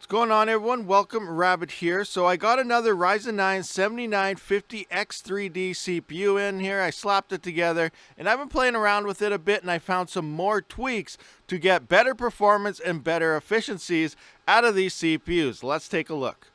Going on, everyone? Welcome, Rabid here. So I got another Ryzen 9 7950X3D CPU in here. I slapped it together and I've been playing around with it a bit, and I found some more tweaks to get better performance and better efficiencies out of these CPUs. Let's take a look.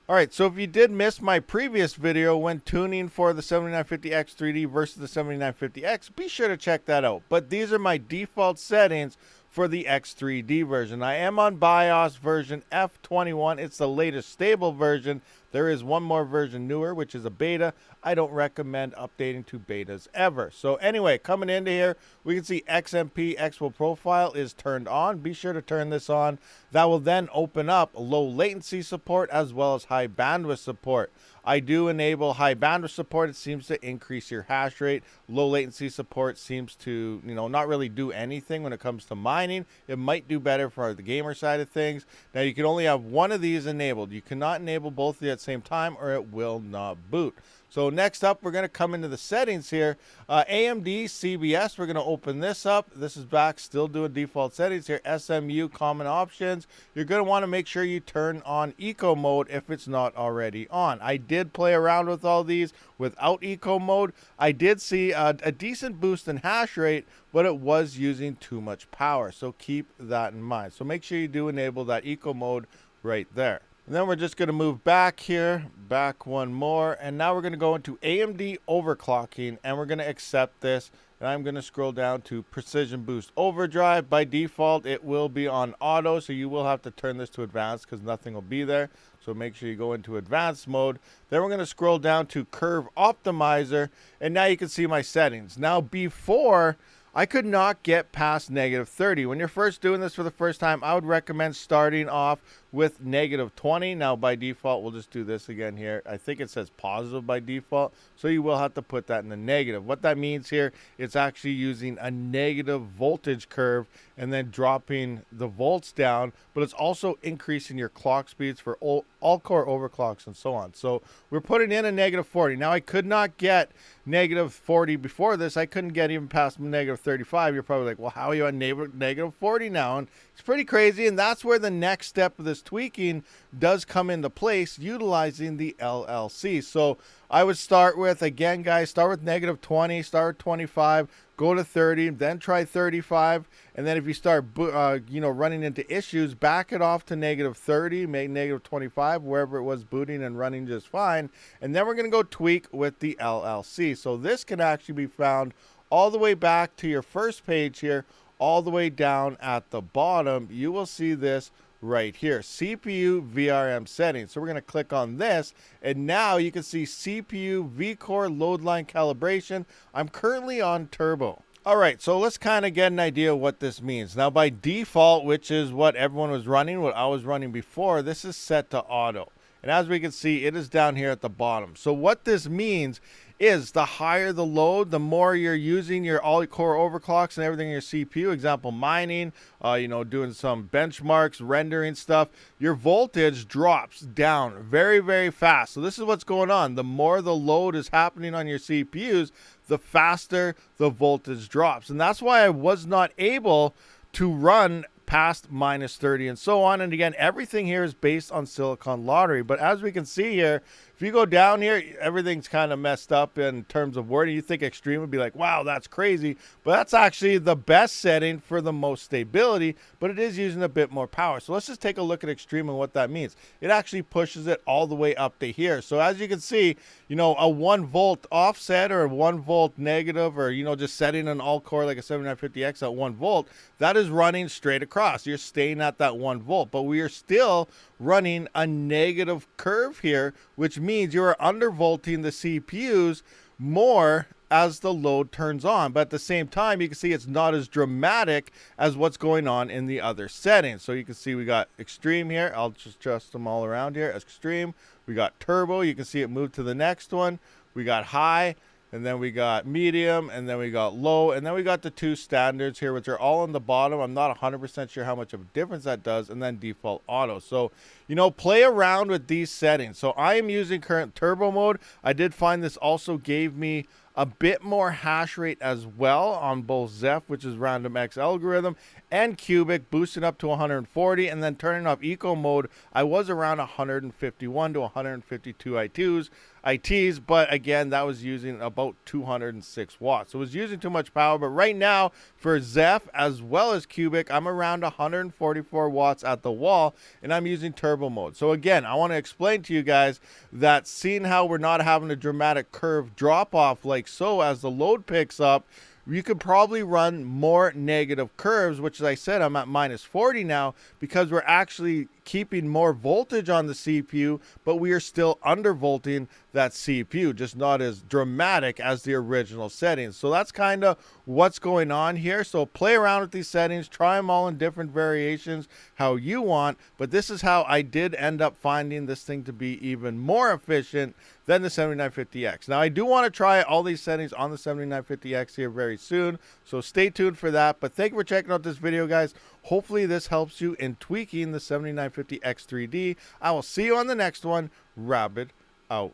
Alright, so if you did miss my previous video when tuning for the 7950X3D versus the 7950X, be sure to check that out. But these are my default settings for the X3D version. I am on BIOS version F21. It's the latest stable version. There is one more version newer, which is a beta. I don't recommend updating to betas ever. So anyway, coming into here, we can see XMP Expo Profile is turned on. Be sure to turn this on. That will then open up low latency support as well as high bandwidth support. I do enable high bandwidth support. It seems to increase your hash rate. Low latency support seems to, not really do anything when it comes to mining. It might do better for the gamer side of things. Now, you can only have one of these enabled. You cannot enable both at the same time or it will not boot. So next up, we're going to come into the settings here. AMD CBS, we're going to open this up. This is back, still doing default settings here. SMU common options. You're going to want to make sure you turn on eco mode if it's not already on. I did play around with all these without eco mode. I did see a decent boost in hash rate, but it was using too much power. So keep that in mind. So make sure you do enable that eco mode right there. And then we're just going to move back here, back one more, and now we're going to go into AMD overclocking, and we're going to accept this, and I'm going to scroll down to Precision Boost Overdrive. By default, it will be on auto, so you will have to turn this to advanced because nothing will be there. So make sure you go into advanced mode. Then we're going to scroll down to Curve Optimizer, and now you can see my settings. Now, before, I could not get past -30. When you're first doing this for the first time, I would recommend starting off with -20. Now, by default, we'll just do this again here. I think it says positive by default, so you will have to put that in the negative. What that means here, it's actually using a negative voltage curve and then dropping the volts down, but it's also increasing your clock speeds for all core overclocks and so on. So we're putting in a -40. Now, I could not get -40 before this. I couldn't get even past -35. You're probably like, well, how are you on -40 now? And it's pretty crazy, and that's where the next step of this tweaking does come into place, utilizing the LLC. So I would start with, again, guys, start with -20, start with 25, go to 30, then try 35, and then if you start running into issues, back it off to -30, make -25 wherever it was booting and running just fine, and then we're going to go tweak with the LLC. So this can actually be found all the way back to your first page here, all the way down at the bottom. You will see this right here, CPU VRM settings. So we're going to click on this, and now you can see CPU vCore load line calibration. I'm currently on turbo. All right, so let's kind of get an idea of what this means. Now, by default, which is what everyone was running, what I was running before, this is set to auto. And as we can see, it is down here at the bottom. So what this means is the higher the load, the more you're using your all-core overclocks and everything in your CPU, example, mining, doing some benchmarks, rendering stuff, your voltage drops down very, very fast. So this is what's going on. The more the load is happening on your CPUs, the faster the voltage drops. And that's why I was not able to run past -30 and so on. And again, everything here is based on Silicon Lottery. But as we can see here, if you go down here, everything's kind of messed up in terms of wording. You think extreme would be like, wow, that's crazy. But that's actually the best setting for the most stability, but it is using a bit more power. So let's just take a look at extreme and what that means. It actually pushes it all the way up to here. So as you can see, a 1 volt offset or a 1 volt negative, or, just setting an all core like a 7950X at 1 volt, that is running straight across. You're staying at that 1 volt, but we are still running a negative curve here, which means you are undervolting the CPUs more as the load turns on. But at the same time, you can see it's not as dramatic as what's going on in the other settings. So you can see we got extreme here. I'll just adjust them all around here. Extreme. We got turbo. You can see it move to the next one. We got high. And then we got medium, and then we got low, and then we got the two standards here, which are all on the bottom. I'm not 100% sure how much of a difference that does, and then default auto. So you know, play around with these settings. So I am using current turbo mode. I did find this also gave me a bit more hash rate as well on both Zeph, which is random X algorithm, and Cubic, boosting up to 140, and then turning off eco mode, I was around 151 to 152 ITs, but again, that was using about 206 watts. So it was using too much power, but right now for Zeph as well as Cubic, I'm around 144 watts at the wall, and I'm using turbo mode. So again, I want to explain to you guys that seeing how we're not having a dramatic curve drop off like so as the load picks up, you could probably run more negative curves, which as I said, I'm at minus 40 now because we're actually keeping more voltage on the CPU, but we are still undervolting that CPU, just not as dramatic as the original settings. So that's kind of what's going on here. So play around with these settings, try them all in different variations, how you want, but this is how I did end up finding this thing to be even more efficient than the 7950X. Now I do want to try all these settings on the 7950X here very soon, so stay tuned for that. But thank you for checking out this video, guys. Hopefully this helps you in tweaking the 7950X3D. I will see you on the next one. Rabid out.